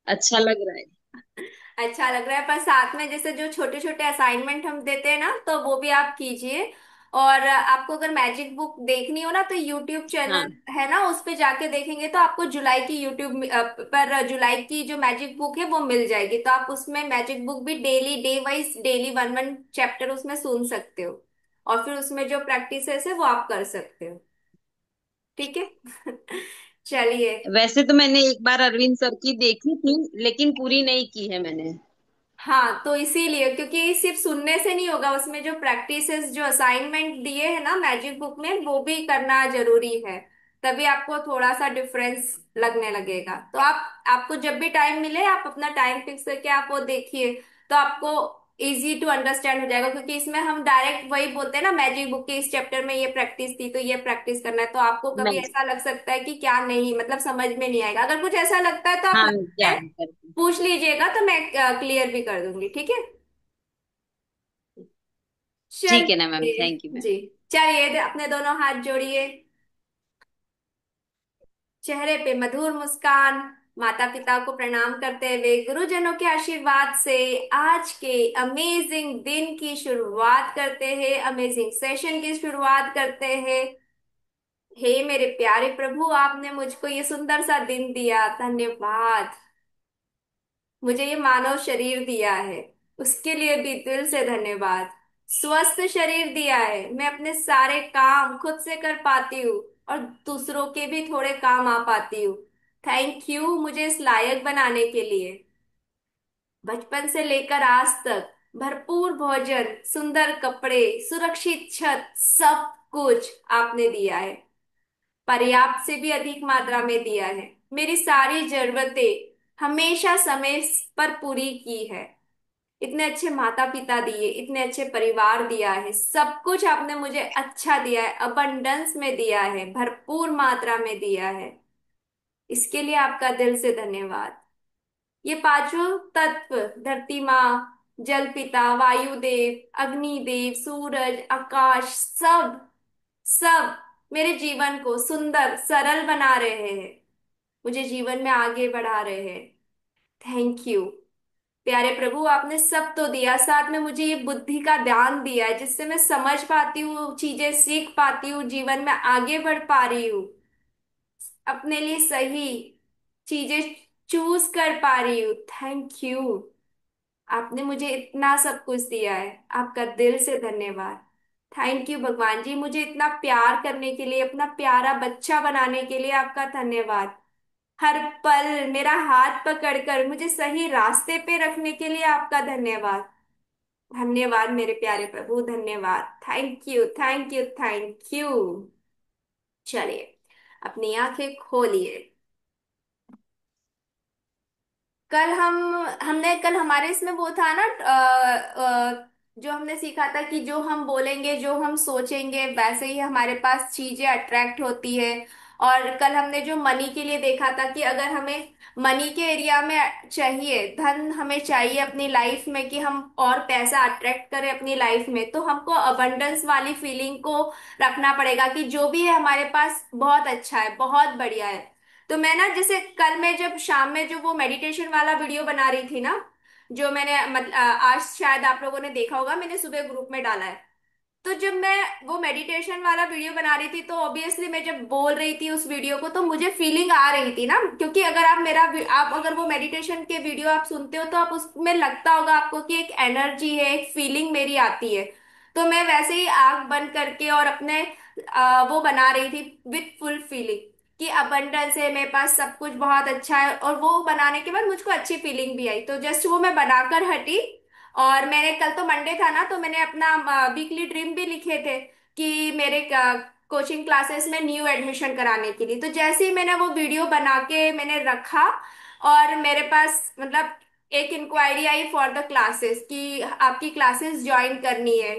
अच्छा लग रहा है। अच्छा लग रहा है, पर साथ में जैसे जो छोटे छोटे असाइनमेंट हम देते हैं ना, तो वो भी आप कीजिए। और आपको अगर मैजिक बुक देखनी हो ना, तो यूट्यूब चैनल हाँ। है ना, उस पे जाके देखेंगे तो आपको जुलाई की यूट्यूब पर जुलाई की जो मैजिक बुक है वो मिल जाएगी। तो आप उसमें मैजिक बुक भी daily day wise daily one one chapter उसमें सुन सकते हो, और फिर उसमें जो प्रैक्टिसेस है वो आप कर सकते हो। ठीक है। चलिए। वैसे तो मैंने एक बार अरविंद सर की देखी थी, लेकिन पूरी नहीं की है मैंने। हाँ, तो इसीलिए, क्योंकि सिर्फ सुनने से नहीं होगा, उसमें जो प्रैक्टिसेस जो असाइनमेंट दिए हैं ना मैजिक बुक में, वो भी करना जरूरी है। तभी आपको थोड़ा सा डिफरेंस लगने लगेगा। तो आपको जब भी टाइम मिले, आप अपना टाइम फिक्स करके आप वो देखिए। तो आपको इजी टू अंडरस्टैंड हो जाएगा, क्योंकि इसमें हम डायरेक्ट वही बोलते हैं ना, मैजिक बुक के इस चैप्टर में ये प्रैक्टिस थी तो ये प्रैक्टिस करना है। तो आपको कभी मैं। ऐसा लग सकता है कि क्या, नहीं मतलब समझ में नहीं आएगा। अगर कुछ ऐसा लगता है तो आप हाँ, क्या मुझसे करती। पूछ लीजिएगा, तो मैं क्लियर भी कर दूंगी। ठीक है। ठीक है ना मैम, चलिए। Thank you ma'am. जी। चलिए, अपने दोनों हाथ जोड़िए, चेहरे पे मधुर मुस्कान, माता पिता को प्रणाम करते हुए, गुरुजनों के आशीर्वाद से आज के अमेजिंग दिन की शुरुआत करते हैं, अमेजिंग सेशन की शुरुआत करते हैं। हे मेरे प्यारे प्रभु, आपने मुझको ये सुंदर सा दिन दिया, धन्यवाद। मुझे ये मानव शरीर दिया है, उसके लिए भी दिल से धन्यवाद। स्वस्थ शरीर दिया है, मैं अपने सारे काम खुद से कर पाती हूँ, और दूसरों के भी थोड़े काम आ पाती हूँ। थैंक यू मुझे इस लायक बनाने के लिए। बचपन से लेकर आज तक भरपूर भोजन, सुंदर कपड़े, सुरक्षित छत, सब कुछ आपने दिया है। पर्याप्त से भी अधिक मात्रा में दिया है। मेरी सारी जरूरतें हमेशा समय पर पूरी की है। इतने अच्छे माता पिता दिए, इतने अच्छे परिवार दिया है, सब कुछ आपने मुझे अच्छा दिया है, अबंडेंस में दिया है, भरपूर मात्रा में दिया है। इसके लिए आपका दिल से धन्यवाद। ये पांचों तत्व, धरती माँ, जल पिता, वायु देव, अग्नि देव, सूरज, आकाश, सब सब मेरे जीवन को सुंदर सरल बना रहे हैं, मुझे जीवन में आगे बढ़ा रहे हैं। थैंक यू प्यारे प्रभु, आपने सब तो दिया, साथ में मुझे ये बुद्धि का दान दिया है, जिससे मैं समझ पाती हूँ, चीजें सीख पाती हूँ, जीवन में आगे बढ़ पा रही हूँ, अपने लिए सही चीजें चूज कर पा रही हूँ। Thank you. आपने मुझे इतना सब कुछ दिया है, आपका दिल से धन्यवाद। थैंक यू भगवान जी, मुझे इतना प्यार करने के लिए, अपना प्यारा बच्चा बनाने के लिए आपका धन्यवाद। हर पल मेरा हाथ पकड़कर मुझे सही रास्ते पे रखने के लिए आपका धन्यवाद। धन्यवाद मेरे प्यारे प्रभु, धन्यवाद। Thank you, thank you, thank you. चलिए, अपनी आंखें खोलिए। कल हमने कल हमारे इसमें वो था ना, जो हमने सीखा था कि जो हम बोलेंगे, जो हम सोचेंगे, वैसे ही हमारे पास चीजें अट्रैक्ट होती है। और कल हमने जो मनी के लिए देखा था कि अगर हमें मनी के एरिया में चाहिए, धन हमें चाहिए अपनी लाइफ में, कि हम और पैसा अट्रैक्ट करें अपनी लाइफ में, तो हमको अबंडेंस वाली फीलिंग को रखना पड़ेगा, कि जो भी है हमारे पास बहुत अच्छा है, बहुत बढ़िया है। तो मैं ना, जैसे कल मैं जब शाम में जो वो मेडिटेशन वाला वीडियो बना रही थी ना, जो मैंने आज शायद आप लोगों ने देखा होगा, मैंने सुबह ग्रुप में डाला है। तो जब मैं वो मेडिटेशन वाला वीडियो बना रही थी, तो ऑब्वियसली मैं जब बोल रही थी उस वीडियो को, तो मुझे फीलिंग आ रही थी ना, क्योंकि अगर आप अगर वो मेडिटेशन के वीडियो आप सुनते हो, तो आप उसमें लगता होगा आपको कि एक एनर्जी है, एक फीलिंग मेरी आती है। तो मैं वैसे ही आंख बंद करके और अपने वो बना रही थी विथ फुल फीलिंग, कि अबंडेंस है मेरे पास, सब कुछ बहुत अच्छा है। और वो बनाने के बाद मुझको अच्छी फीलिंग भी आई, तो जस्ट वो मैं बनाकर हटी। और मैंने कल तो मंडे था ना, तो मैंने अपना वीकली ड्रीम भी लिखे थे, कि मेरे कोचिंग क्लासेस में न्यू एडमिशन कराने के लिए। तो जैसे ही मैंने वो वीडियो बना के मैंने रखा, और मेरे पास मतलब एक इंक्वायरी आई फॉर द क्लासेस, कि आपकी क्लासेस ज्वाइन करनी है।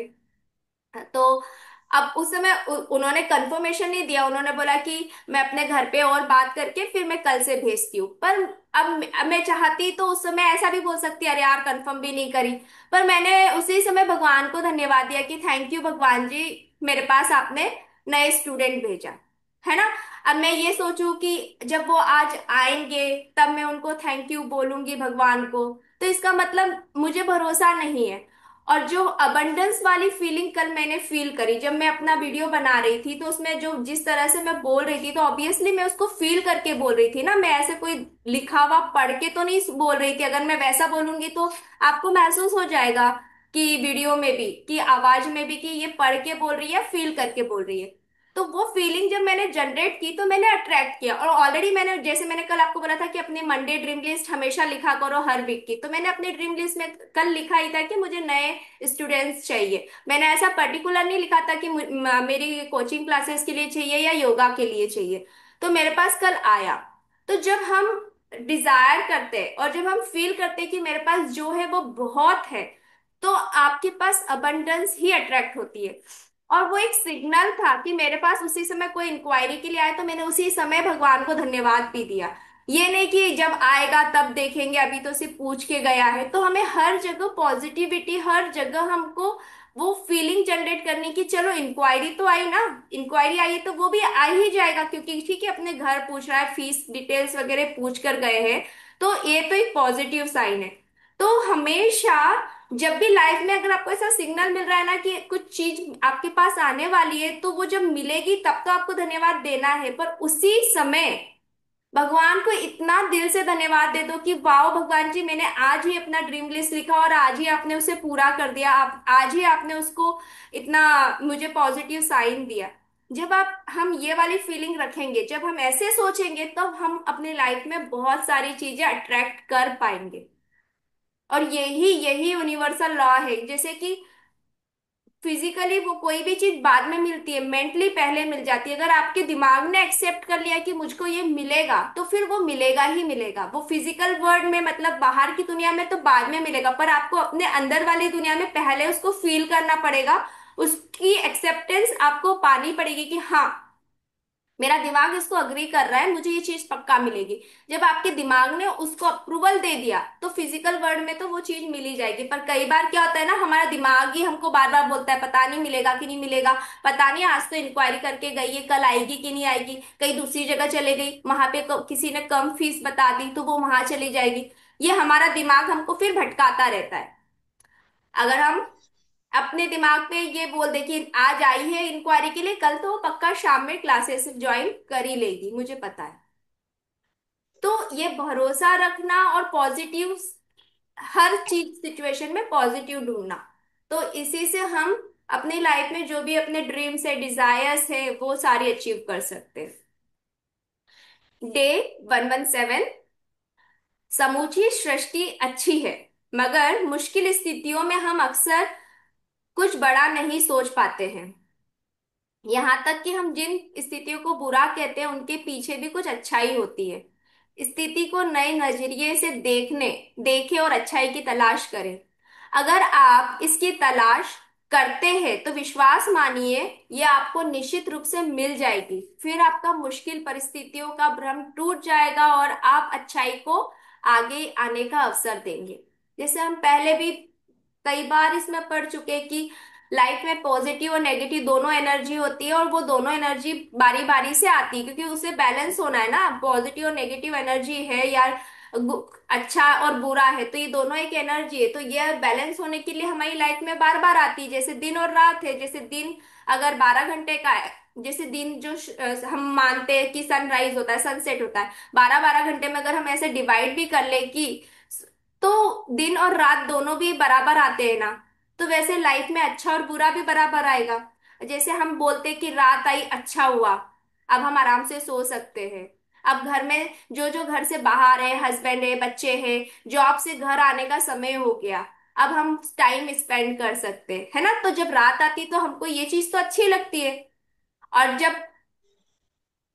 तो अब उस समय उन्होंने कंफर्मेशन नहीं दिया, उन्होंने बोला कि मैं अपने घर पे और बात करके फिर मैं कल से भेजती हूँ। पर अब मैं चाहती तो उस समय ऐसा भी बोल सकती, अरे यार कंफर्म भी नहीं करी। पर मैंने उसी समय भगवान को धन्यवाद दिया कि थैंक यू भगवान जी, मेरे पास आपने नए स्टूडेंट भेजा, है ना। अब मैं ये सोचूं कि जब वो आज आएंगे तब मैं उनको थैंक यू बोलूंगी भगवान को, तो इसका मतलब मुझे भरोसा नहीं है। और जो अबंडेंस वाली फीलिंग कल मैंने फील करी जब मैं अपना वीडियो बना रही थी, तो उसमें जो जिस तरह से मैं बोल रही थी, तो ऑब्वियसली मैं उसको फील करके बोल रही थी ना, मैं ऐसे कोई लिखा हुआ पढ़ के तो नहीं बोल रही थी। अगर मैं वैसा बोलूंगी तो आपको महसूस हो जाएगा कि वीडियो में भी, कि आवाज में भी, कि ये पढ़ के बोल रही है, फील करके बोल रही है। तो वो फीलिंग जब मैंने जनरेट की तो मैंने अट्रैक्ट किया। और ऑलरेडी मैंने, जैसे मैंने कल आपको बोला था कि अपनी मंडे ड्रीम लिस्ट हमेशा लिखा करो हर वीक की, तो मैंने अपनी ड्रीम लिस्ट में कल लिखा ही था कि मुझे नए स्टूडेंट्स चाहिए। मैंने ऐसा पर्टिकुलर नहीं लिखा था कि मेरी कोचिंग क्लासेस के लिए चाहिए या योगा के लिए चाहिए। तो मेरे पास कल आया। तो जब हम डिजायर करते हैं और जब हम फील करते हैं कि मेरे पास जो है वो बहुत है, तो आपके पास अबंडेंस ही अट्रैक्ट होती है। और वो एक सिग्नल था कि मेरे पास उसी समय कोई इंक्वायरी के लिए आया, तो मैंने उसी समय भगवान को धन्यवाद भी दिया। ये नहीं कि जब आएगा तब देखेंगे, अभी तो सिर्फ पूछ के गया है। तो हमें हर जगह पॉजिटिविटी, हर जगह हमको वो फीलिंग जनरेट करने की, चलो इंक्वायरी तो आई ना, इंक्वायरी आई है तो वो भी आ ही जाएगा, क्योंकि ठीक है अपने घर पूछ रहा है, फीस डिटेल्स वगैरह पूछ कर गए हैं, तो ये तो एक पॉजिटिव साइन है। तो हमेशा जब भी लाइफ में अगर आपको ऐसा सिग्नल मिल रहा है ना कि कुछ चीज आपके पास आने वाली है, तो वो जब मिलेगी तब तो आपको धन्यवाद देना है, पर उसी समय भगवान को इतना दिल से धन्यवाद दे दो कि वाह भगवान जी, मैंने आज ही अपना ड्रीम लिस्ट लिखा और आज ही आपने उसे पूरा कर दिया, आप आज ही आपने उसको इतना मुझे पॉजिटिव साइन दिया। जब आप हम ये वाली फीलिंग रखेंगे, जब हम ऐसे सोचेंगे, तब हम अपनी लाइफ में बहुत सारी चीजें अट्रैक्ट कर पाएंगे। और यही यही यूनिवर्सल लॉ है। जैसे कि फिजिकली वो कोई भी चीज बाद में मिलती है, मेंटली पहले मिल जाती है। अगर आपके दिमाग ने एक्सेप्ट कर लिया कि मुझको ये मिलेगा, तो फिर वो मिलेगा ही मिलेगा। वो फिजिकल वर्ल्ड में, मतलब बाहर की दुनिया में तो बाद में मिलेगा, पर आपको अपने अंदर वाली दुनिया में पहले उसको फील करना पड़ेगा। उसकी एक्सेप्टेंस आपको पानी पड़ेगी कि हाँ, मेरा दिमाग इसको अग्री कर रहा है, मुझे ये चीज पक्का मिलेगी। जब आपके दिमाग ने उसको अप्रूवल दे दिया, तो फिजिकल वर्ल्ड में तो वो चीज मिल ही जाएगी। पर कई बार क्या होता है ना, हमारा दिमाग ही हमको बार बार बोलता है पता नहीं मिलेगा कि नहीं मिलेगा, पता नहीं, आज तो इंक्वायरी करके गई है, कल आएगी कि नहीं आएगी, कहीं दूसरी जगह चले गई, वहां पे किसी ने कम फीस बता दी तो वो वहां चली जाएगी। ये हमारा दिमाग हमको फिर भटकाता रहता है। अगर हम अपने दिमाग पे ये बोल दे कि आज आई है इंक्वायरी के लिए, कल तो वो पक्का शाम में क्लासेस ज्वाइन कर ही लेगी, मुझे पता है। तो ये भरोसा रखना और पॉजिटिव, हर चीज सिचुएशन में पॉजिटिव ढूंढना, तो इसी से हम अपनी लाइफ में जो भी अपने ड्रीम्स है, डिजायर्स है, वो सारी अचीव कर सकते हैं। डे 117। समूची सृष्टि अच्छी है, मगर मुश्किल स्थितियों में हम अक्सर कुछ बड़ा नहीं सोच पाते हैं। यहाँ तक कि हम जिन स्थितियों को बुरा कहते हैं, उनके पीछे भी कुछ अच्छाई होती है। स्थिति को नए नजरिए से देखें और अच्छाई की तलाश करें। अगर आप इसकी तलाश करते हैं, तो विश्वास मानिए, ये आपको निश्चित रूप से मिल जाएगी। फिर आपका मुश्किल परिस्थितियों का भ्रम टूट जाएगा और आप अच्छाई को आगे आने का अवसर देंगे। जैसे हम पहले भी कई बार इसमें पढ़ चुके हैं कि लाइफ में पॉजिटिव और नेगेटिव दोनों एनर्जी होती है, और वो दोनों एनर्जी बारी बारी से आती है, क्योंकि उसे बैलेंस होना है ना। पॉजिटिव और नेगेटिव एनर्जी है यार, अच्छा और बुरा है, तो ये दोनों एक एनर्जी है, तो ये बैलेंस होने के लिए हमारी लाइफ में बार बार आती है। जैसे दिन और रात है, जैसे दिन अगर 12 घंटे का है, जैसे दिन जो हम मानते हैं कि सनराइज होता है, सनसेट होता है, 12 12 घंटे में अगर हम ऐसे डिवाइड भी कर ले कि, तो दिन और रात दोनों भी बराबर आते हैं ना। तो वैसे लाइफ में अच्छा और बुरा भी बराबर आएगा। जैसे हम बोलते हैं कि रात आई अच्छा हुआ, अब हम आराम से सो सकते हैं। अब घर में जो जो घर से बाहर है, हस्बैंड है, बच्चे हैं, जॉब से घर आने का समय हो गया, अब हम टाइम स्पेंड कर सकते हैं, है ना। तो जब रात आती तो हमको ये चीज तो अच्छी लगती है। और जब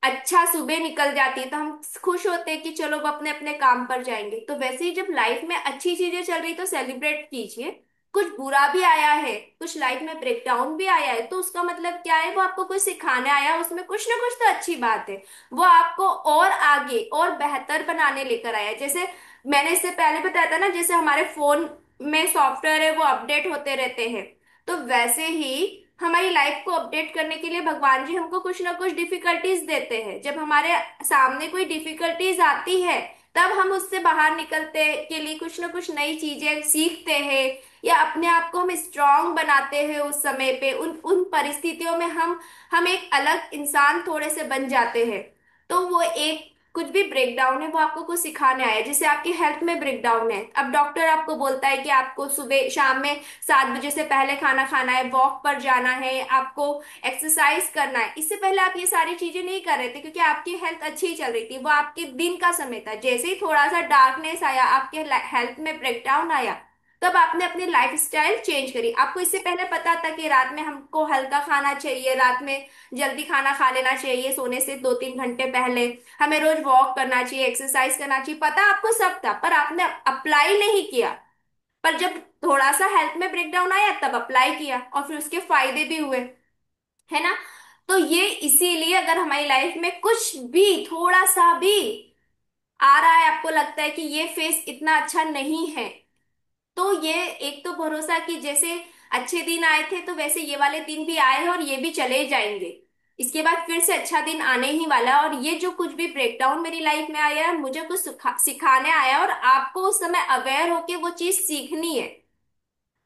अच्छा सुबह निकल जाती है तो हम खुश होते हैं कि चलो अब अपने अपने काम पर जाएंगे। तो वैसे ही जब लाइफ में अच्छी चीजें चल रही तो सेलिब्रेट कीजिए। कुछ बुरा भी आया है, कुछ लाइफ में ब्रेकडाउन भी आया है, तो उसका मतलब क्या है, वो आपको कुछ सिखाने आया है, उसमें कुछ ना कुछ तो अच्छी बात है। वो आपको और आगे और बेहतर बनाने लेकर आया है। जैसे मैंने इससे पहले बताया था ना, जैसे हमारे फोन में सॉफ्टवेयर है वो अपडेट होते रहते हैं, तो वैसे ही हमारी लाइफ को अपडेट करने के लिए भगवान जी हमको कुछ ना कुछ डिफिकल्टीज देते हैं। जब हमारे सामने कोई डिफिकल्टीज आती है, तब हम उससे बाहर निकलते के लिए कुछ ना कुछ नई चीजें सीखते हैं, या अपने आप को हम स्ट्रांग बनाते हैं। उस समय पे उन उन परिस्थितियों में हम एक अलग इंसान थोड़े से बन जाते हैं। तो वो एक कुछ भी ब्रेकडाउन है वो आपको कुछ सिखाने आया है। जैसे आपकी हेल्थ में ब्रेकडाउन है, अब डॉक्टर आपको बोलता है कि आपको सुबह शाम में 7 बजे से पहले खाना खाना है, वॉक पर जाना है, आपको एक्सरसाइज करना है। इससे पहले आप ये सारी चीजें नहीं कर रहे थे क्योंकि आपकी हेल्थ अच्छी ही चल रही थी, वो आपके दिन का समय था। जैसे ही थोड़ा सा डार्कनेस आया, आपके हेल्थ में ब्रेकडाउन आया, तब आपने अपनी लाइफ स्टाइल चेंज करी। आपको इससे पहले पता था कि रात में हमको हल्का खाना चाहिए, रात में जल्दी खाना खा लेना चाहिए, सोने से 2-3 घंटे पहले हमें रोज वॉक करना चाहिए, एक्सरसाइज करना चाहिए, पता आपको सब था, पर आपने अप्लाई नहीं किया। पर जब थोड़ा सा हेल्थ में ब्रेकडाउन आया तब अप्लाई किया, और फिर उसके फायदे भी हुए, है ना। तो ये इसीलिए अगर हमारी लाइफ में कुछ भी थोड़ा सा भी आ रहा है, आपको लगता है कि ये फेस इतना अच्छा नहीं है, तो ये एक तो भरोसा कि जैसे अच्छे दिन आए थे तो वैसे ये वाले दिन भी आए हैं और ये भी चले जाएंगे। इसके बाद फिर से अच्छा दिन आने ही वाला है। और ये जो कुछ भी ब्रेकडाउन मेरी लाइफ में आया है, मुझे कुछ सिखाने आया है, और आपको उस समय अवेयर होके वो चीज सीखनी है।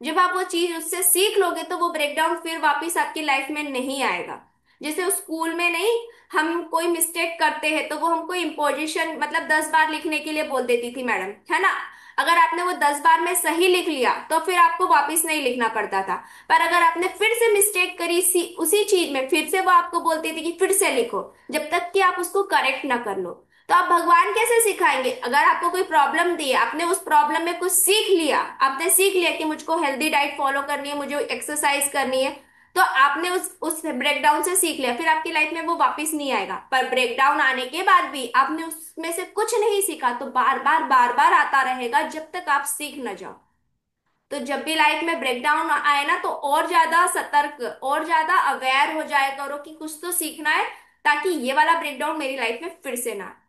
जब आप वो चीज उससे सीख लोगे तो वो ब्रेकडाउन फिर वापस आपकी लाइफ में नहीं आएगा। जैसे स्कूल में नहीं, हम कोई मिस्टेक करते हैं तो वो हमको इम्पोजिशन मतलब 10 बार लिखने के लिए बोल देती थी मैडम, है ना। अगर आपने वो 10 बार में सही लिख लिया तो फिर आपको वापस नहीं लिखना पड़ता था। पर अगर आपने फिर से मिस्टेक करी उसी चीज में, फिर से वो आपको बोलती थी कि फिर से लिखो, जब तक कि आप उसको करेक्ट ना कर लो। तो आप भगवान कैसे सिखाएंगे? अगर आपको कोई प्रॉब्लम दी है, आपने उस प्रॉब्लम में कुछ सीख लिया, आपने सीख लिया कि मुझको हेल्दी डाइट फॉलो करनी है, मुझे एक्सरसाइज करनी है, तो आपने उस ब्रेकडाउन से सीख लिया, फिर आपकी लाइफ में वो वापस नहीं आएगा। पर ब्रेकडाउन आने के बाद भी आपने उसमें से कुछ नहीं सीखा तो बार बार आता रहेगा जब तक आप सीख न जाओ। तो जब भी लाइफ में ब्रेकडाउन आए ना, तो और ज्यादा सतर्क और ज्यादा अवेयर हो जाया करो कि कुछ तो सीखना है, ताकि ये वाला ब्रेकडाउन मेरी लाइफ में फिर से ना आए।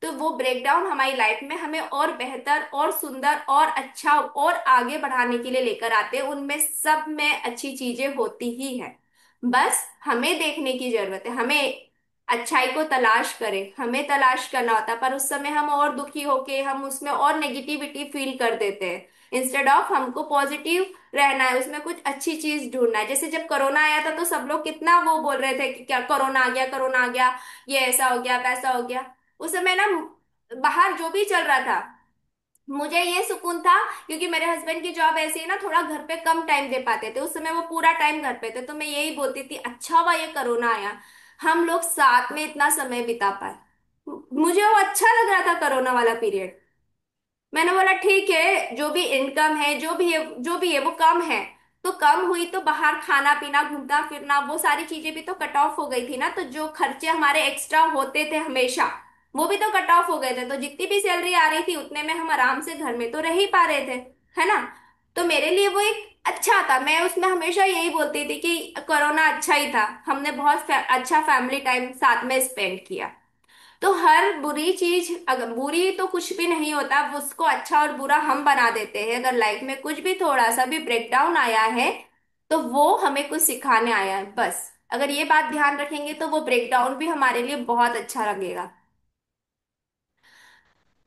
तो वो ब्रेकडाउन हमारी लाइफ में हमें और बेहतर और सुंदर और अच्छा और आगे बढ़ाने के लिए लेकर आते हैं। उनमें सब में अच्छी चीजें होती ही है, बस हमें देखने की जरूरत है। हमें अच्छाई को तलाश करें, हमें तलाश करना होता है, पर उस समय हम और दुखी होके हम उसमें और नेगेटिविटी फील कर देते हैं। इंस्टेड ऑफ हमको पॉजिटिव रहना है, उसमें कुछ अच्छी चीज ढूंढना है। जैसे जब कोरोना आया था तो सब लोग कितना वो बोल रहे थे कि क्या कोरोना आ गया, कोरोना आ गया, ये ऐसा हो गया वैसा हो गया। उस समय ना बाहर जो भी चल रहा था, मुझे ये सुकून था क्योंकि मेरे हस्बैंड की जॉब ऐसी है ना, थोड़ा घर पे कम टाइम दे पाते थे। उस समय वो पूरा टाइम घर पे थे, तो मैं यही बोलती थी अच्छा हुआ ये कोरोना आया, हम लोग साथ में इतना समय बिता पाए। मुझे वो अच्छा लग रहा था कोरोना वाला पीरियड। मैंने बोला ठीक है, जो भी इनकम है जो भी है वो कम है, तो कम हुई तो बाहर खाना पीना घूमना फिरना वो सारी चीजें भी तो कट ऑफ हो गई थी ना। तो जो खर्चे हमारे एक्स्ट्रा होते थे हमेशा, वो भी तो कट ऑफ हो गए थे। तो जितनी भी सैलरी आ रही थी उतने में हम आराम से घर में तो रह ही पा रहे थे, है ना। तो मेरे लिए वो एक अच्छा था। मैं उसमें हमेशा यही बोलती थी कि कोरोना अच्छा ही था, हमने बहुत अच्छा फैमिली टाइम साथ में स्पेंड किया। तो हर बुरी चीज, अगर बुरी तो कुछ भी नहीं होता, वो उसको अच्छा और बुरा हम बना देते हैं। अगर लाइफ में कुछ भी थोड़ा सा भी ब्रेकडाउन आया है तो वो हमें कुछ सिखाने आया है, बस। अगर ये बात ध्यान रखेंगे तो वो ब्रेकडाउन भी हमारे लिए बहुत अच्छा लगेगा।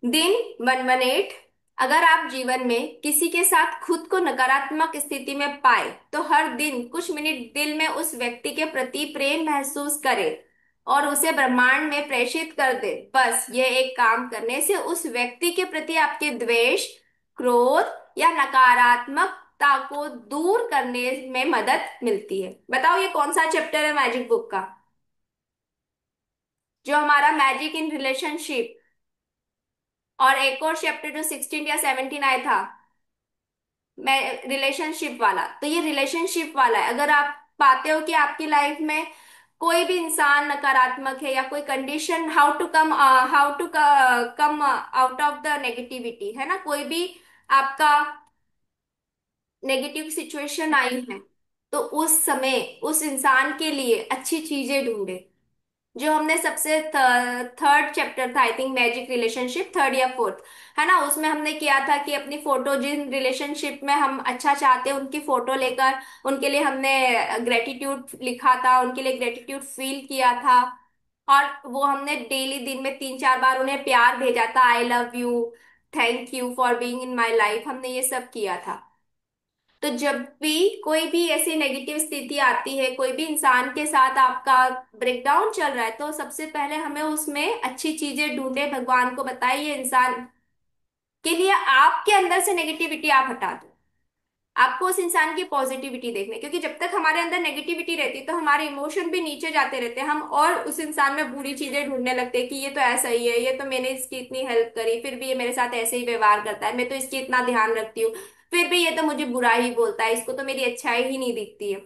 दिन 118। अगर आप जीवन में किसी के साथ खुद को नकारात्मक स्थिति में पाए तो हर दिन कुछ मिनट दिल में उस व्यक्ति के प्रति प्रेम महसूस करें और उसे ब्रह्मांड में प्रेषित कर दे। बस ये एक काम करने से उस व्यक्ति के प्रति आपके द्वेष, क्रोध या नकारात्मकता को दूर करने में मदद मिलती है। बताओ ये कौन सा चैप्टर है मैजिक बुक का? जो हमारा मैजिक इन रिलेशनशिप, और एक और चैप्टर जो 16 या 17 आया था, मैं रिलेशनशिप वाला। तो ये रिलेशनशिप वाला है। अगर आप पाते हो कि आपकी लाइफ में कोई भी इंसान नकारात्मक है या कोई condition, how to come out of the negativity, है ना, कोई भी आपका नेगेटिव सिचुएशन आई है, तो उस समय उस इंसान के लिए अच्छी चीजें ढूंढे। जो हमने सबसे थर्ड चैप्टर था, I think magic relationship, third या फोर्थ, है ना, उसमें हमने किया था कि अपनी फोटो, जिन रिलेशनशिप में हम अच्छा चाहते हैं उनकी फोटो लेकर उनके लिए हमने ग्रेटिट्यूड लिखा था, उनके लिए ग्रेटिट्यूड फील किया था। और वो हमने डेली दिन में 3-4 बार उन्हें प्यार भेजा था, I love you, thank you for being in my life, हमने ये सब किया था। तो जब भी कोई भी ऐसी नेगेटिव स्थिति आती है, कोई भी इंसान के साथ आपका ब्रेकडाउन चल रहा है, तो सबसे पहले हमें उसमें अच्छी चीजें ढूंढे, भगवान को बताइए इंसान के लिए, आपके अंदर से नेगेटिविटी आप हटा दो। आपको उस इंसान की पॉजिटिविटी देखने, क्योंकि जब तक हमारे अंदर नेगेटिविटी रहती है तो हमारे इमोशन भी नीचे जाते रहते हैं, हम और उस इंसान में बुरी चीजें ढूंढने लगते हैं कि ये तो ऐसा ही है, ये तो मैंने इसकी इतनी हेल्प करी फिर भी ये मेरे साथ ऐसे ही व्यवहार करता है, मैं तो इसकी इतना ध्यान रखती हूँ फिर भी ये तो मुझे बुरा ही बोलता है, इसको तो मेरी अच्छाई ही नहीं दिखती है।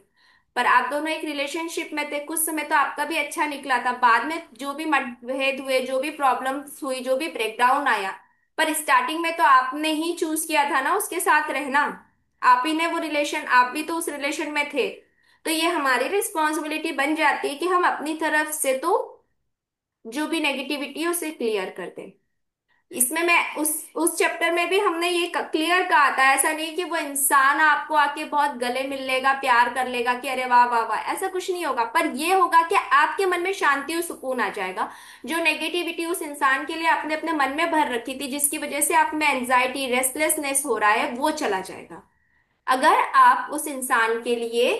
पर आप दोनों एक रिलेशनशिप में थे, कुछ समय तो आपका भी अच्छा निकला था, बाद में जो भी मतभेद हुए, जो भी प्रॉब्लम्स हुई, जो भी ब्रेकडाउन आया, पर स्टार्टिंग में तो आपने ही चूज किया था ना उसके साथ रहना। आप ही ने वो रिलेशन, आप भी तो उस रिलेशन में थे। तो ये हमारी रिस्पॉन्सिबिलिटी बन जाती है कि हम अपनी तरफ से तो जो भी नेगेटिविटी है उसे क्लियर कर दें। इसमें मैं उस चैप्टर में भी हमने ये क्लियर कहा था, ऐसा नहीं कि वो इंसान आपको आके बहुत गले मिल लेगा, प्यार कर लेगा कि अरे वाह वाह वाह, ऐसा कुछ नहीं होगा, पर ये होगा कि आपके मन में शांति और सुकून आ जाएगा। जो नेगेटिविटी उस इंसान के लिए आपने अपने मन में भर रखी थी, जिसकी वजह से आप में एंजाइटी रेस्टलेसनेस हो रहा है, वो चला जाएगा। अगर आप उस इंसान के लिए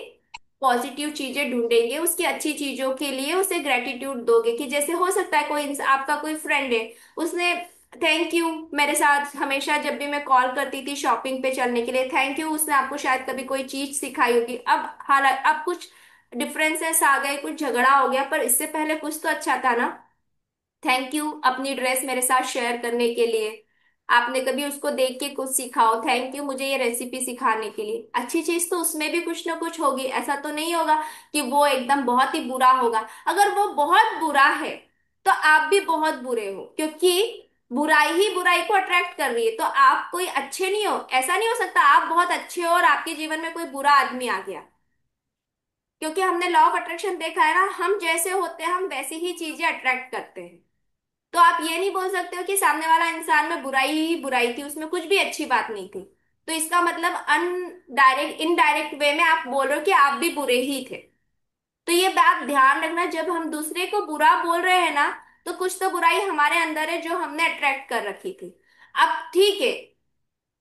पॉजिटिव चीजें ढूंढेंगे, उसकी अच्छी चीजों के लिए उसे ग्रेटिट्यूड दोगे, कि जैसे हो सकता है कोई आपका कोई फ्रेंड है, उसने थैंक यू मेरे साथ हमेशा, जब भी मैं कॉल करती थी शॉपिंग पे चलने के लिए, थैंक यू, उसने आपको शायद कभी कोई चीज सिखाई होगी। अब हालांकि अब कुछ डिफरेंसेस आ गए, कुछ झगड़ा हो गया, पर इससे पहले कुछ तो अच्छा था ना। थैंक यू अपनी ड्रेस मेरे साथ शेयर करने के लिए, आपने कभी उसको देख के कुछ सिखाओ, थैंक यू मुझे ये रेसिपी सिखाने के लिए, अच्छी चीज तो उसमें भी कुछ ना कुछ होगी, ऐसा तो नहीं होगा कि वो एकदम बहुत ही बुरा होगा। अगर वो बहुत बुरा है तो आप भी बहुत बुरे हो, क्योंकि बुराई ही बुराई को अट्रैक्ट कर रही है, तो आप कोई अच्छे नहीं हो, ऐसा नहीं हो सकता आप बहुत अच्छे हो और आपके जीवन में कोई बुरा आदमी आ गया। क्योंकि हमने लॉ ऑफ अट्रैक्शन देखा है ना, हम जैसे होते हैं हम वैसी ही चीजें अट्रैक्ट करते हैं। तो आप ये नहीं बोल सकते हो कि सामने वाला इंसान में बुराई ही बुराई थी, उसमें कुछ भी अच्छी बात नहीं थी। तो इसका मतलब अनडायरेक्ट इनडायरेक्ट वे में आप बोल रहे हो कि आप भी बुरे ही थे। तो ये बात ध्यान रखना, जब हम दूसरे को बुरा बोल रहे हैं ना, तो कुछ तो बुराई हमारे अंदर है जो हमने अट्रैक्ट कर रखी थी। अब ठीक है,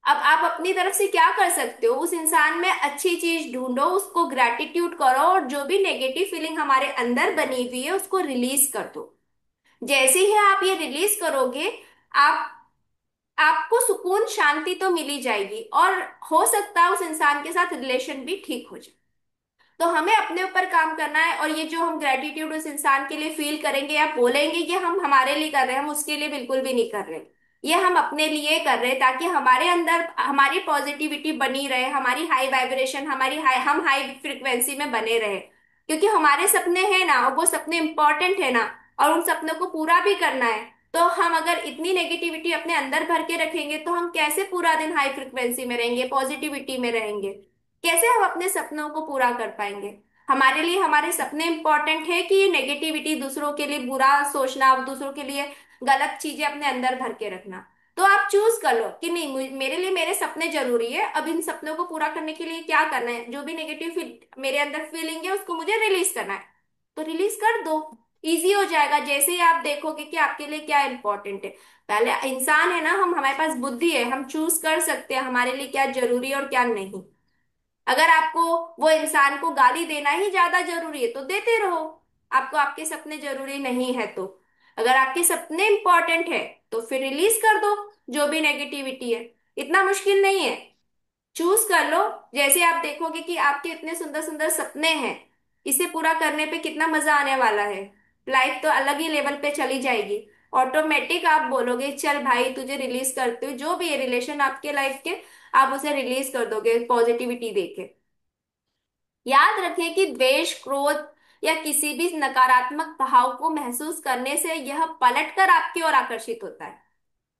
अब आप अपनी तरफ से क्या कर सकते हो, उस इंसान में अच्छी चीज ढूंढो, उसको ग्रैटिट्यूड करो, और जो भी नेगेटिव फीलिंग हमारे अंदर बनी हुई है उसको रिलीज कर दो। जैसे ही आप ये रिलीज करोगे, आप आपको सुकून शांति तो मिल ही जाएगी, और हो सकता है उस इंसान के साथ रिलेशन भी ठीक हो जाए। तो हमें अपने ऊपर काम करना है, और ये जो हम ग्रेटिट्यूड उस इंसान के लिए फील करेंगे या बोलेंगे कि हम हमारे लिए कर रहे हैं, हम उसके लिए बिल्कुल भी नहीं कर रहे। ये हम अपने लिए कर रहे हैं ताकि हमारे अंदर हमारी पॉजिटिविटी बनी रहे, हमारी हाई वाइब्रेशन, हमारी हाई, हम हाई फ्रिक्वेंसी में बने रहे। क्योंकि हमारे सपने हैं ना, और वो सपने इंपॉर्टेंट है ना, और उन सपनों को पूरा भी करना है। तो हम अगर इतनी नेगेटिविटी अपने अंदर भर के रखेंगे तो हम कैसे पूरा दिन हाई फ्रिक्वेंसी में रहेंगे, पॉजिटिविटी में रहेंगे, कैसे हम अपने सपनों को पूरा कर पाएंगे। हमारे लिए हमारे सपने इंपॉर्टेंट है कि नेगेटिविटी, दूसरों के लिए बुरा सोचना, दूसरों के लिए गलत चीजें अपने अंदर भर के रखना। तो आप चूज कर लो कि नहीं, मेरे लिए मेरे सपने जरूरी है, अब इन सपनों को पूरा करने के लिए क्या करना है, जो भी नेगेटिव मेरे अंदर फीलिंग है उसको मुझे रिलीज करना है, तो रिलीज कर दो। इजी हो जाएगा जैसे ही आप देखोगे कि आपके लिए क्या इंपॉर्टेंट है। पहले इंसान है ना, हम हमारे पास बुद्धि है, हम चूज कर सकते हैं हमारे लिए क्या जरूरी है और क्या नहीं। अगर आपको वो इंसान को गाली देना ही ज्यादा जरूरी है तो देते रहो, आपको आपके सपने जरूरी नहीं है तो। अगर आपके सपने इंपॉर्टेंट है तो फिर रिलीज कर दो जो भी नेगेटिविटी है, इतना मुश्किल नहीं है। चूज कर लो। जैसे आप देखोगे कि आपके इतने सुंदर सुंदर सपने हैं, इसे पूरा करने पे कितना मजा आने वाला है, लाइफ तो अलग ही लेवल पे चली जाएगी। ऑटोमेटिक आप बोलोगे चल भाई तुझे रिलीज करते हो, जो भी है रिलेशन आपके लाइफ के, आप उसे रिलीज कर दोगे पॉजिटिविटी देके। याद रखें कि द्वेष, क्रोध या किसी भी नकारात्मक भाव को महसूस करने से यह पलटकर आपकी ओर आकर्षित होता है।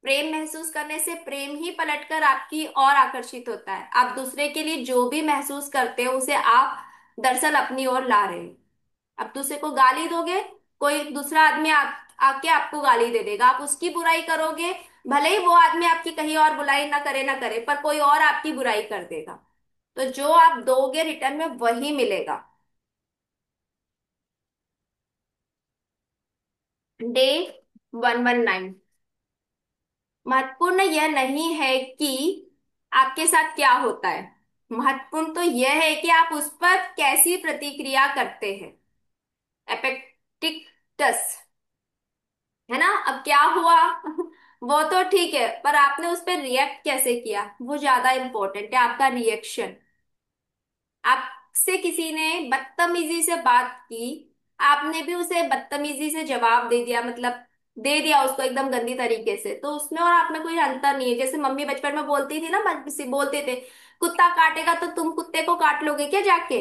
प्रेम महसूस करने से प्रेम ही पलटकर आपकी ओर आकर्षित होता है। आप दूसरे के लिए जो भी महसूस करते हो उसे आप दरअसल अपनी ओर ला रहे हैं। अब दूसरे को गाली दोगे कोई दूसरा आदमी आके आपको गाली दे देगा, आप उसकी बुराई करोगे, भले ही वो आदमी आपकी कहीं और बुराई ना करे, पर कोई और आपकी बुराई कर देगा। तो जो आप दोगे रिटर्न में वही मिलेगा। डे 119। महत्वपूर्ण यह नहीं है कि आपके साथ क्या होता है, महत्वपूर्ण तो यह है कि आप उस पर कैसी प्रतिक्रिया करते हैं। एपेक्टिक्टस, है ना। अब क्या हुआ वो तो ठीक है, पर आपने उस पर रिएक्ट कैसे किया वो ज्यादा इंपॉर्टेंट है, आपका रिएक्शन। आपसे किसी ने बदतमीजी से बात की, आपने भी उसे बदतमीजी से जवाब दे दिया, मतलब दे दिया उसको एकदम गंदी तरीके से, तो उसमें और आप में कोई अंतर नहीं है। जैसे मम्मी बचपन में बोलती थी ना, बोलते थे कुत्ता काटेगा तो तुम कुत्ते को काट लोगे क्या जाके।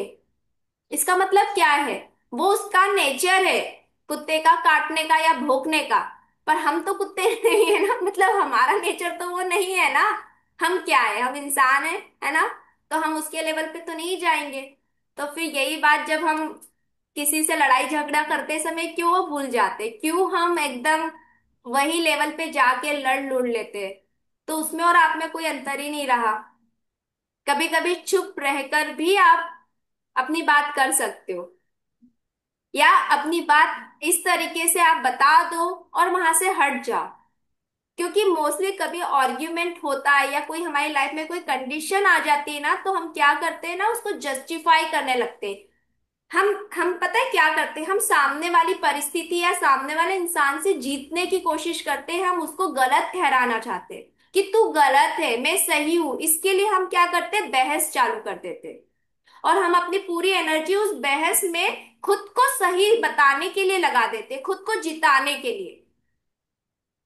इसका मतलब क्या है, वो उसका नेचर है कुत्ते का काटने का या भौंकने का। पर हम तो कुत्ते नहीं है ना, मतलब हमारा नेचर तो वो नहीं है ना। हम क्या है, हम इंसान है ना। तो हम उसके लेवल पे तो नहीं जाएंगे। तो फिर यही बात, जब हम किसी से लड़ाई झगड़ा करते समय क्यों भूल जाते, क्यों हम एकदम वही लेवल पे जाके लड़ लुड़ लेते। तो उसमें और आप में कोई अंतर ही नहीं रहा। कभी कभी चुप रहकर भी आप अपनी बात कर सकते हो, या अपनी बात इस तरीके से आप बता दो और वहां से हट जाओ। क्योंकि मोस्टली कभी आर्ग्यूमेंट होता है या कोई हमारी लाइफ में कोई कंडीशन आ जाती है ना, तो हम क्या करते हैं ना, उसको जस्टिफाई करने लगते हैं। हम पता है क्या करते हैं, हम सामने वाली परिस्थिति या सामने वाले इंसान से जीतने की कोशिश करते हैं, हम उसको गलत ठहराना चाहते हैं कि तू गलत है मैं सही हूं। इसके लिए हम क्या करते हैं, बहस चालू कर देते हैं। और हम अपनी पूरी एनर्जी उस बहस में खुद को सही बताने के लिए लगा देते हैं, खुद को जिताने के लिए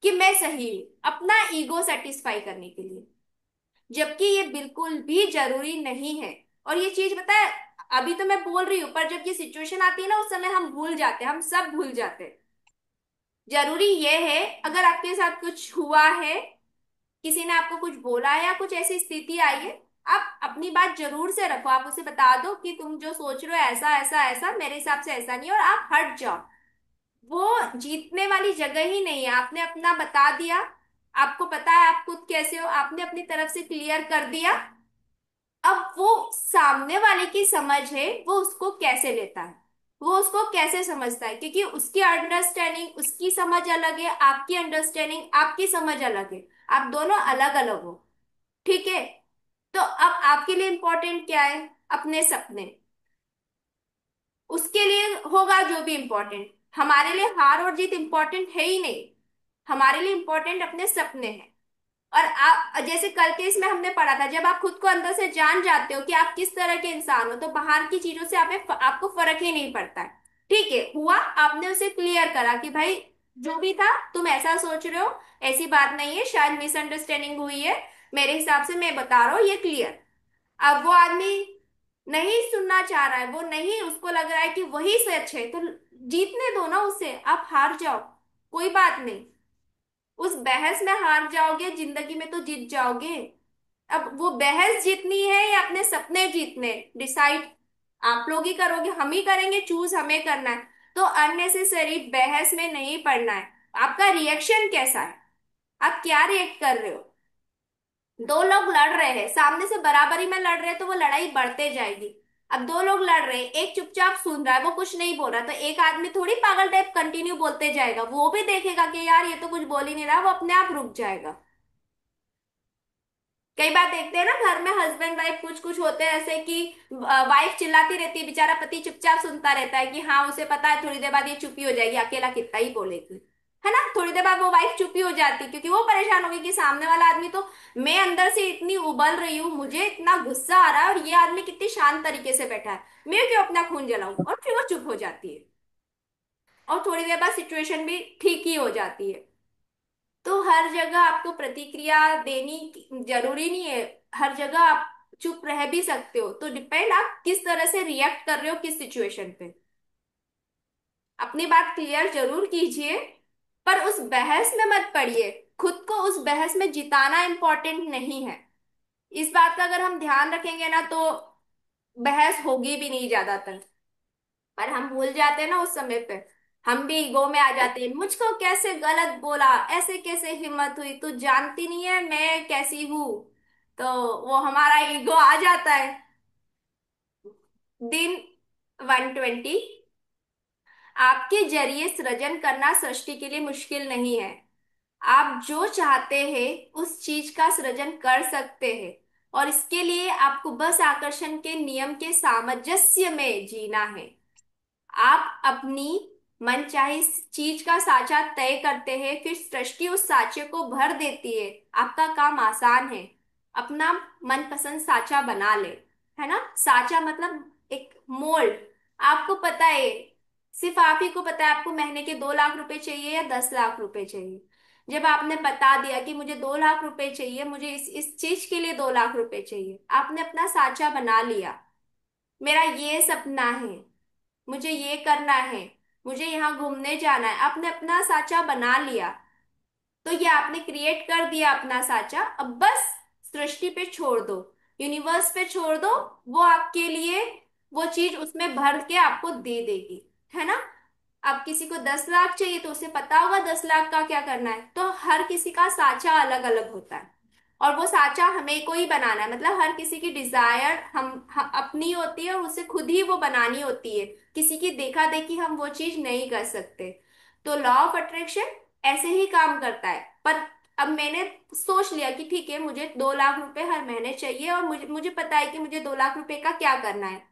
कि मैं सही हूं, अपना ईगो सेटिस्फाई करने के लिए। जबकि ये बिल्कुल भी जरूरी नहीं है। और ये चीज पता है, अभी तो मैं बोल रही हूं, पर जब ये सिचुएशन आती है ना, उस समय हम भूल जाते हैं, हम सब भूल जाते हैं। जरूरी ये है, अगर आपके साथ कुछ हुआ है, किसी ने आपको कुछ बोला है या कुछ ऐसी स्थिति आई है, आप अपनी बात जरूर से रखो, आप उसे बता दो कि तुम जो सोच रहे हो ऐसा ऐसा ऐसा, मेरे हिसाब से ऐसा नहीं है, और आप हट जाओ। वो जीतने वाली जगह ही नहीं है। आपने अपना बता दिया, आपको पता है आप खुद कैसे हो, आपने अपनी तरफ से क्लियर कर दिया। अब वो सामने वाले की समझ है, वो उसको कैसे लेता है, वो उसको कैसे समझता है, क्योंकि उसकी अंडरस्टैंडिंग, उसकी समझ अलग है, आपकी अंडरस्टैंडिंग, आपकी समझ अलग है। आप दोनों अलग अलग हो, ठीक है। तो अब आपके लिए इंपॉर्टेंट क्या है, अपने सपने। उसके लिए होगा जो भी इंपॉर्टेंट। हमारे लिए हार और जीत इंपॉर्टेंट है ही नहीं, हमारे लिए इंपॉर्टेंट अपने सपने हैं। और आप जैसे कल के इसमें हमने पढ़ा था, जब आप खुद को अंदर से जान जाते हो कि आप किस तरह के इंसान हो, तो बाहर की चीजों से आपको फर्क ही नहीं पड़ता है। ठीक है, हुआ, आपने उसे क्लियर करा कि भाई जो भी था तुम ऐसा सोच रहे हो, ऐसी बात नहीं है, शायद मिसअंडरस्टैंडिंग हुई है, मेरे हिसाब से मैं बता रहा हूँ ये क्लियर। अब वो आदमी नहीं सुनना चाह रहा है, वो नहीं, उसको लग रहा है कि वही सच है, तो जीतने दो ना उसे, आप हार जाओ, कोई बात नहीं। उस बहस में हार जाओगे, जिंदगी में तो जीत जाओगे। अब वो बहस जीतनी है या अपने सपने जीतने, डिसाइड आप लोग ही करोगे, हम ही करेंगे, चूज हमें करना है। तो अननेसेसरी बहस में नहीं पड़ना है। आपका रिएक्शन कैसा है, आप क्या रिएक्ट कर रहे हो। दो लोग लड़ रहे हैं, सामने से बराबरी में लड़ रहे हैं, तो वो लड़ाई बढ़ते जाएगी। अब दो लोग लड़ रहे हैं, एक चुपचाप सुन रहा है, वो कुछ नहीं बोल रहा, तो एक आदमी थोड़ी पागल टाइप कंटिन्यू बोलते जाएगा, वो भी देखेगा कि यार ये तो कुछ बोल ही नहीं रहा, वो अपने आप रुक जाएगा। कई बार देखते हैं ना, घर में हस्बैंड वाइफ कुछ कुछ होते हैं ऐसे कि वाइफ चिल्लाती रहती है, बेचारा पति चुपचाप सुनता रहता है कि हाँ उसे पता है थोड़ी देर बाद ये चुप ही हो जाएगी, अकेला कितना ही बोलेगी, है ना। थोड़ी देर बाद वो वाइफ चुप ही हो जाती है, क्योंकि वो परेशान होगी कि सामने वाला आदमी तो, मैं अंदर से इतनी उबल रही हूँ, मुझे इतना गुस्सा आ रहा है, और ये आदमी कितनी शांत तरीके से बैठा है, मैं क्यों अपना खून जलाऊं, और फिर वो चुप हो जाती है। और थोड़ी देर बाद सिचुएशन भी ठीक ही हो जाती है। तो हर जगह आपको प्रतिक्रिया देनी जरूरी नहीं है, हर जगह आप चुप रह भी सकते हो। तो डिपेंड आप किस तरह से रिएक्ट कर रहे हो किस सिचुएशन पे। अपनी बात क्लियर जरूर कीजिए, पर उस बहस में मत पड़िए। खुद को उस बहस में जिताना इंपॉर्टेंट नहीं है। इस बात का अगर हम ध्यान रखेंगे ना, तो बहस होगी भी नहीं ज्यादातर, पर हम भूल जाते हैं ना उस समय पे। हम भी ईगो में आ जाते हैं, मुझको कैसे गलत बोला, ऐसे कैसे हिम्मत हुई, तू जानती नहीं है मैं कैसी हूं। तो वो हमारा ईगो आ जाता है। दिन 120। आपके जरिए सृजन करना सृष्टि के लिए मुश्किल नहीं है। आप जो चाहते हैं उस चीज का सृजन कर सकते हैं, और इसके लिए आपको बस आकर्षण के नियम के सामंजस्य में जीना है। आप अपनी मनचाही चीज का साचा तय करते हैं, फिर सृष्टि उस साचे को भर देती है। आपका काम आसान है, अपना मनपसंद साचा बना ले। है ना, साचा मतलब एक मोल्ड। आपको पता है, सिर्फ आप ही को पता है आपको महीने के 2 लाख रुपए चाहिए या 10 लाख रुपए चाहिए। जब आपने बता दिया कि मुझे 2 लाख रुपए चाहिए, मुझे इस चीज के लिए 2 लाख रुपए चाहिए, आपने अपना साचा बना लिया। मेरा ये सपना है, मुझे ये करना है, मुझे यहाँ घूमने जाना है, आपने अपना साचा बना लिया। तो ये आपने क्रिएट कर दिया अपना साचा। अब बस सृष्टि पे छोड़ दो, यूनिवर्स पे छोड़ दो। वो आपके लिए वो चीज उसमें भर के आपको दे देगी। है ना। अब किसी को 10 लाख चाहिए तो उसे पता होगा 10 लाख का क्या करना है। तो हर किसी का साचा अलग अलग होता है, और वो साचा हमें को ही बनाना है। मतलब हर किसी की डिजायर हम अपनी होती है, और उसे खुद ही वो बनानी होती है। किसी की देखा देखी हम वो चीज नहीं कर सकते। तो लॉ ऑफ अट्रैक्शन ऐसे ही काम करता है। पर अब मैंने सोच लिया कि ठीक है, मुझे 2 लाख रुपए हर महीने चाहिए, और मुझे मुझे पता है कि मुझे 2 लाख रुपए का क्या करना है।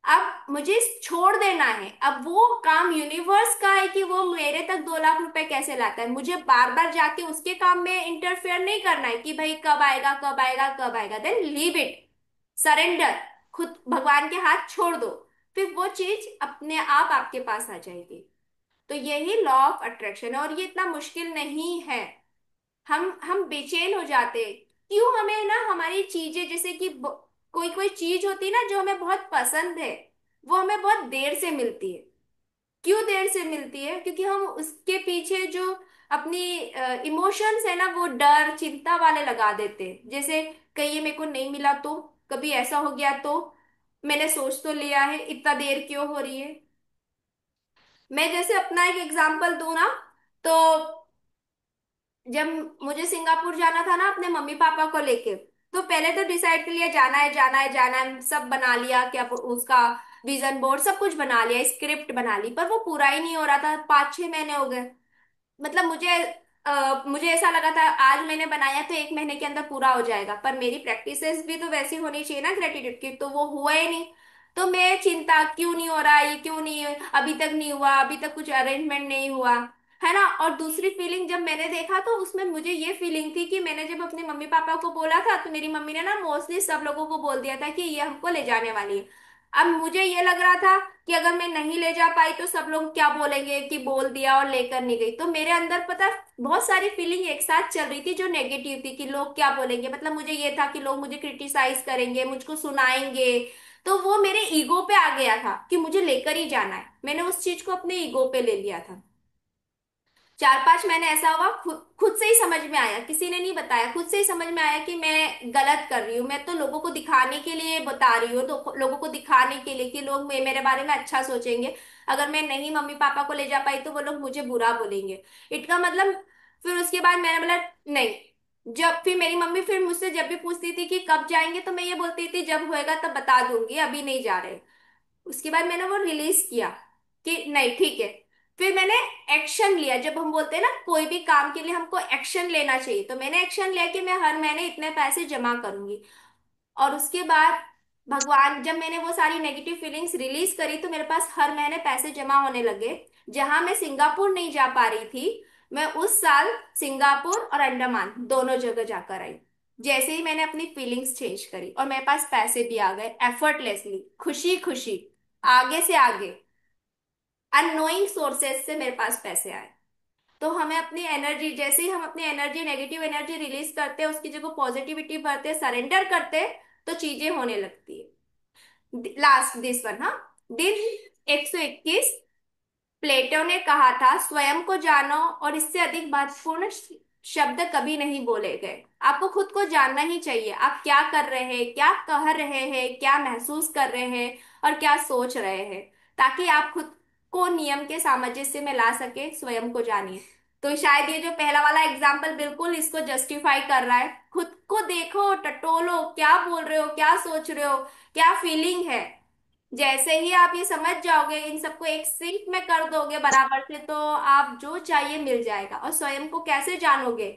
अब मुझे छोड़ देना है। अब वो काम यूनिवर्स का है कि वो मेरे तक 2 लाख रुपए कैसे लाता है। मुझे बार बार जाके उसके काम में इंटरफेयर नहीं करना है कि भाई कब आएगा कब आएगा कब आएगा। देन लीव इट, सरेंडर, खुद भगवान के हाथ छोड़ दो। फिर वो चीज अपने आप आपके पास आ जाएगी। तो यही लॉ ऑफ अट्रैक्शन है, और ये इतना मुश्किल नहीं है। हम बेचैन हो जाते हैं। क्यों, हमें ना हमारी चीजें, जैसे कि कोई कोई चीज होती है ना जो हमें बहुत पसंद है, वो हमें बहुत देर से मिलती है। क्यों देर से मिलती है? क्योंकि हम उसके पीछे जो अपनी इमोशंस है ना, वो डर चिंता वाले लगा देते हैं। जैसे कहीं ये मेरे को नहीं मिला तो, कभी ऐसा हो गया तो, मैंने सोच तो लिया है, इतना देर क्यों हो रही है। मैं जैसे अपना एक एग्जांपल दूं ना, तो जब मुझे सिंगापुर जाना था ना अपने मम्मी पापा को लेके, तो पहले तो डिसाइड कर लिया जाना है जाना है जाना है, सब बना लिया, क्या उसका विजन बोर्ड सब कुछ बना लिया, स्क्रिप्ट बना ली, पर वो पूरा ही नहीं हो रहा था। 5-6 महीने हो गए। मतलब मुझे ऐसा लगा था आज मैंने बनाया तो 1 महीने के अंदर पूरा हो जाएगा, पर मेरी प्रैक्टिसेस भी तो वैसी होनी चाहिए ना ग्रेटिट्यूड की, तो वो हुआ ही नहीं। तो मैं चिंता, क्यों नहीं हो रहा, ये क्यों नहीं, अभी तक नहीं हुआ, अभी तक कुछ अरेंजमेंट नहीं हुआ। है ना। और दूसरी फीलिंग जब मैंने देखा, तो उसमें मुझे ये फीलिंग थी कि मैंने जब अपने मम्मी पापा को बोला था, तो मेरी मम्मी ने ना मोस्टली सब लोगों को बोल दिया था कि ये हमको ले जाने वाली है। अब मुझे ये लग रहा था कि अगर मैं नहीं ले जा पाई तो सब लोग क्या बोलेंगे कि बोल दिया और लेकर नहीं गई। तो मेरे अंदर पता है, बहुत सारी फीलिंग एक साथ चल रही थी जो नेगेटिव थी, कि लोग क्या बोलेंगे। मतलब मुझे ये था कि लोग मुझे क्रिटिसाइज करेंगे, मुझको सुनाएंगे। तो वो मेरे ईगो पे आ गया था कि मुझे लेकर ही जाना है। मैंने उस चीज को अपने ईगो पे ले लिया था। 4-5 महीने ऐसा हुआ, खुद खुद से ही समझ में आया, किसी ने नहीं बताया, खुद से ही समझ में आया कि मैं गलत कर रही हूँ। मैं तो लोगों को दिखाने के लिए बता रही हूँ, तो लोगों को दिखाने के लिए कि लोग मेरे बारे में अच्छा सोचेंगे। अगर मैं नहीं मम्मी पापा को ले जा पाई तो वो लोग मुझे बुरा बोलेंगे। इनका मतलब, फिर उसके बाद मैंने बोला नहीं। जब फिर मेरी मम्मी फिर मुझसे जब भी पूछती थी कि कब जाएंगे, तो मैं ये बोलती थी जब होएगा तब बता दूंगी, अभी नहीं जा रहे। उसके बाद मैंने वो रिलीज किया कि नहीं ठीक है। फिर मैंने एक्शन लिया। जब हम बोलते हैं ना कोई भी काम के लिए हमको एक्शन लेना चाहिए, तो मैंने एक्शन लिया कि मैं हर महीने इतने पैसे जमा करूंगी। और उसके बाद भगवान, जब मैंने वो सारी नेगेटिव फीलिंग्स रिलीज करी, तो मेरे पास हर महीने पैसे जमा होने लगे। जहां मैं सिंगापुर नहीं जा पा रही थी, मैं उस साल सिंगापुर और अंडमान दोनों जगह जाकर आई। जैसे ही मैंने अपनी फीलिंग्स चेंज करी और मेरे पास पैसे भी आ गए, एफर्टलेसली, खुशी खुशी, आगे से आगे, अननोइंग सोर्सेस से मेरे पास पैसे आए। तो हमें अपनी एनर्जी, जैसे ही हम अपनी एनर्जी, नेगेटिव एनर्जी रिलीज करते हैं, उसकी जगह पॉजिटिविटी भरते हैं, सरेंडर करते हैं, तो चीजें होने लगती है। लास्ट दिस वन, हाँ। दिन 121। प्लेटो ने कहा था स्वयं को जानो, और इससे अधिक महत्वपूर्ण शब्द कभी नहीं बोले गए। आपको खुद को जानना ही चाहिए। आप क्या कर रहे हैं, क्या कह रहे हैं, क्या महसूस कर रहे हैं, और क्या सोच रहे हैं, ताकि आप खुद को नियम के सामंजस्य में ला सके, स्वयं को जानिए। तो शायद ये जो पहला वाला एग्जाम्पल बिल्कुल इसको जस्टिफाई कर रहा है। खुद को देखो, टटोलो, क्या बोल रहे हो, क्या सोच रहे हो, क्या फीलिंग है। जैसे ही आप ये समझ जाओगे, इन सबको एक सिंक में कर दोगे बराबर से, तो आप जो चाहिए मिल जाएगा। और स्वयं को कैसे जानोगे?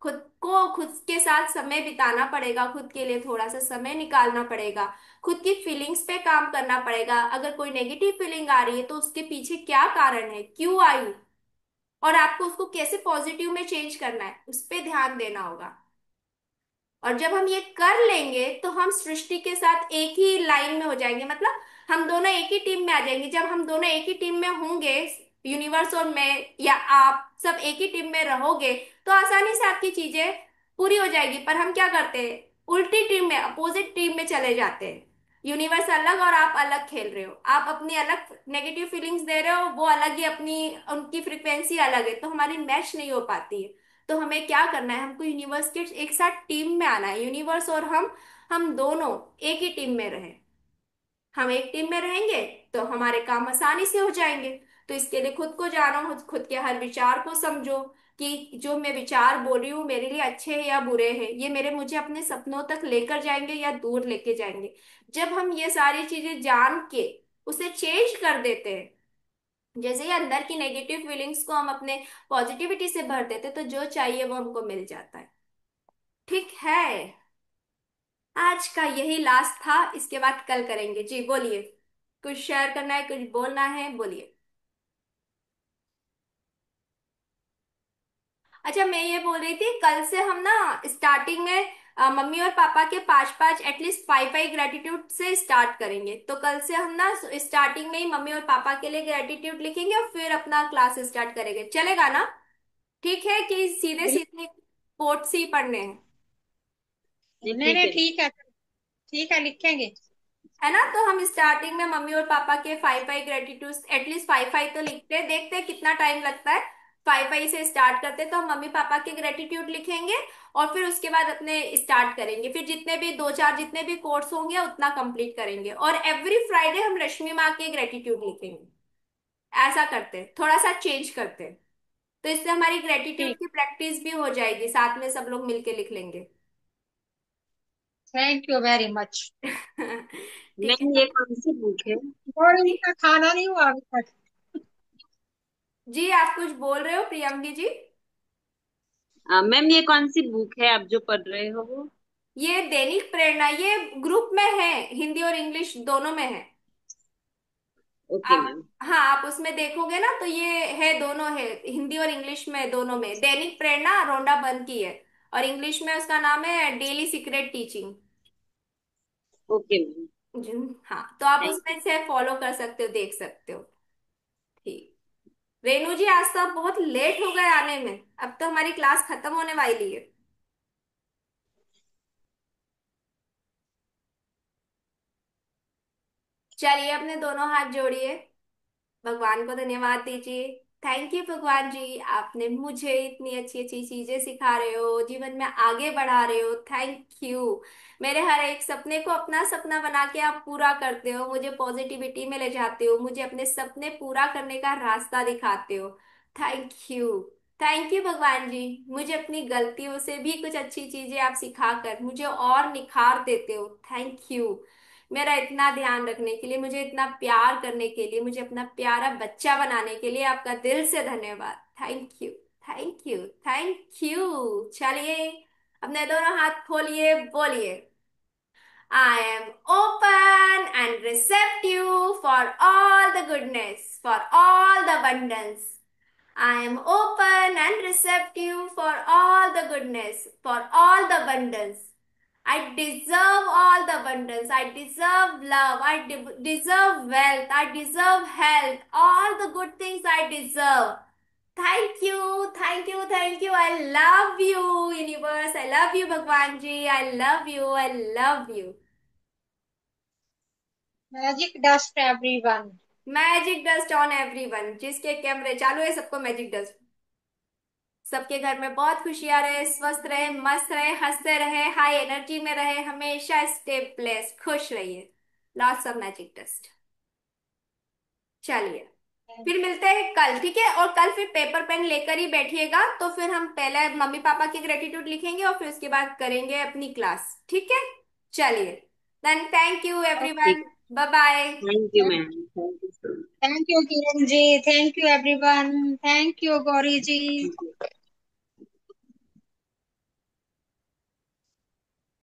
खुद को खुद के साथ समय बिताना पड़ेगा, खुद के लिए थोड़ा सा समय निकालना पड़ेगा, खुद की फीलिंग्स पे काम करना पड़ेगा। अगर कोई नेगेटिव फीलिंग आ रही है तो उसके पीछे क्या कारण है, क्यों आई, और आपको उसको कैसे पॉजिटिव में चेंज करना है, उस पे ध्यान देना होगा। और जब हम ये कर लेंगे तो हम सृष्टि के साथ एक ही लाइन में हो जाएंगे, मतलब हम दोनों एक ही टीम में आ जाएंगे। जब हम दोनों एक ही टीम में होंगे, यूनिवर्स और मैं, या आप सब एक ही टीम में रहोगे, तो आसानी से आपकी चीजें पूरी हो जाएगी। पर हम क्या करते हैं, उल्टी टीम में, अपोजिट टीम में चले जाते हैं। यूनिवर्स अलग और आप अलग खेल रहे हो, आप अपनी अलग नेगेटिव फीलिंग्स दे रहे हो, वो अलग ही अपनी, उनकी फ्रिक्वेंसी अलग है, तो हमारी मैच नहीं हो पाती है। तो हमें क्या करना है, हमको यूनिवर्स के एक साथ टीम में आना है। यूनिवर्स और हम दोनों एक ही टीम में रहे। हम एक टीम में रहेंगे तो हमारे काम आसानी से हो जाएंगे। तो इसके लिए खुद को जानो, खुद के हर विचार को समझो कि जो मैं विचार बोल रही हूँ मेरे लिए अच्छे हैं या बुरे हैं, ये मेरे मुझे अपने सपनों तक लेकर जाएंगे या दूर लेके जाएंगे। जब हम ये सारी चीजें जान के उसे चेंज कर देते हैं, जैसे ही अंदर की नेगेटिव फीलिंग्स को हम अपने पॉजिटिविटी से भर देते, तो जो चाहिए वो हमको मिल जाता है। ठीक है, आज का यही लास्ट था, इसके बाद कल करेंगे। जी बोलिए, कुछ शेयर करना है, कुछ बोलना है, बोलिए। अच्छा, मैं ये बोल रही थी, कल से हम ना स्टार्टिंग में मम्मी और पापा के पांच पांच, एटलीस्ट फाइव फाइव ग्रेटिट्यूड से स्टार्ट करेंगे। तो कल से हम ना स्टार्टिंग में ही मम्मी और पापा के लिए ग्रेटिट्यूड लिखेंगे और फिर अपना क्लास स्टार्ट करेंगे, चलेगा ना? ठीक है कि सीधे सीधे कोट्स ही पढ़ने हैं? जी नहीं ठीक नहीं, है। ठीक है, लिखेंगे। है ना? तो हम स्टार्टिंग में मम्मी और पापा के five five gratitude, at least five five तो लिखते हैं, देखते हैं कितना टाइम लगता है। फाइव फाइव से स्टार्ट करते हैं, तो हम मम्मी पापा के ग्रेटिट्यूड लिखेंगे और फिर उसके बाद अपने स्टार्ट करेंगे। फिर जितने भी दो चार जितने भी कोर्स होंगे उतना कंप्लीट करेंगे, और एवरी फ्राइडे हम रश्मि माँ के ग्रेटिट्यूड लिखेंगे। ऐसा करते हैं, थोड़ा सा चेंज करते हैं। तो इससे हमारी ग्रेटिट्यूड ठीक। की प्रैक्टिस भी हो जाएगी, साथ में सब लोग मिलके लिख लेंगे। Thank you very much. ठीक है मैम ये ना? कौन सी बुक है? और इनका खाना नहीं हुआ अभी तक? जी, आप कुछ बोल रहे हो प्रियंकी जी? मैम ये कौन सी बुक है आप जो पढ़ रहे हो वो? ये दैनिक प्रेरणा, ये ग्रुप में है, हिंदी और इंग्लिश दोनों में है। ओके आप, मैम। हाँ, आप उसमें देखोगे ना तो ये है, दोनों है, हिंदी और इंग्लिश में दोनों में। दैनिक प्रेरणा रोंडा बन की है, और इंग्लिश में उसका नाम है daily secret teaching. Okay ma'am. हाँ, तो आप थैंक उसमें से फॉलो कर सकते हो, देख सकते हो। ठीक। रेनू जी, आज तो आप बहुत लेट हो गए आने में, अब तो हमारी क्लास खत्म होने वाली है। चलिए, अपने दोनों हाथ जोड़िए, भगवान को धन्यवाद दीजिए। थैंक यू भगवान जी, आपने मुझे इतनी अच्छी अच्छी चीजें सिखा रहे हो, जीवन में आगे बढ़ा रहे हो। Thank you. मेरे हर एक सपने को अपना सपना बना के आप पूरा करते हो, मुझे पॉजिटिविटी में ले जाते हो, मुझे अपने सपने पूरा करने का रास्ता दिखाते हो। Thank you. थैंक यू भगवान जी, मुझे अपनी गलतियों से भी कुछ अच्छी चीजें आप सिखाकर मुझे और निखार देते हो। Thank you. मेरा इतना ध्यान रखने के लिए, मुझे इतना प्यार करने के लिए, मुझे अपना प्यारा बच्चा बनाने के लिए आपका दिल से धन्यवाद। Thank you, thank you, thank you. चलिए, अपने दोनों हाथ खोलिए, बोलिए, I am open and receptive for all the goodness, for all the abundance. I am open and receptive for all the goodness, for all the abundance. I deserve all the abundance. I deserve love. I deserve wealth. I deserve health. All the good things I deserve. Thank you, thank you, thank you. I love you, universe. I love you, Bhagwan ji. I love you. I love you. Magic dust everyone. Magic dust on everyone, जिसके कैमरे चालू है सबको magic dust. सबके घर में बहुत खुशियां रहे, स्वस्थ रहे, मस्त रहे, हंसते रहे, हाई एनर्जी में रहे, हमेशा स्टे ब्लेस्ड, खुश रहिए। Lots of magic dust. चलिए। फिर मिलते हैं कल, ठीक है? और कल फिर पेपर पेन लेकर ही बैठिएगा, तो फिर हम पहले मम्मी पापा की ग्रेटिट्यूड लिखेंगे और फिर उसके बाद करेंगे अपनी क्लास, ठीक है? चलिए, then thank you okay. Everyone. Bye bye. Thank you ma'am, thank you so thank you Kiran ji, thank you everyone, thank you Gauri ji. Much.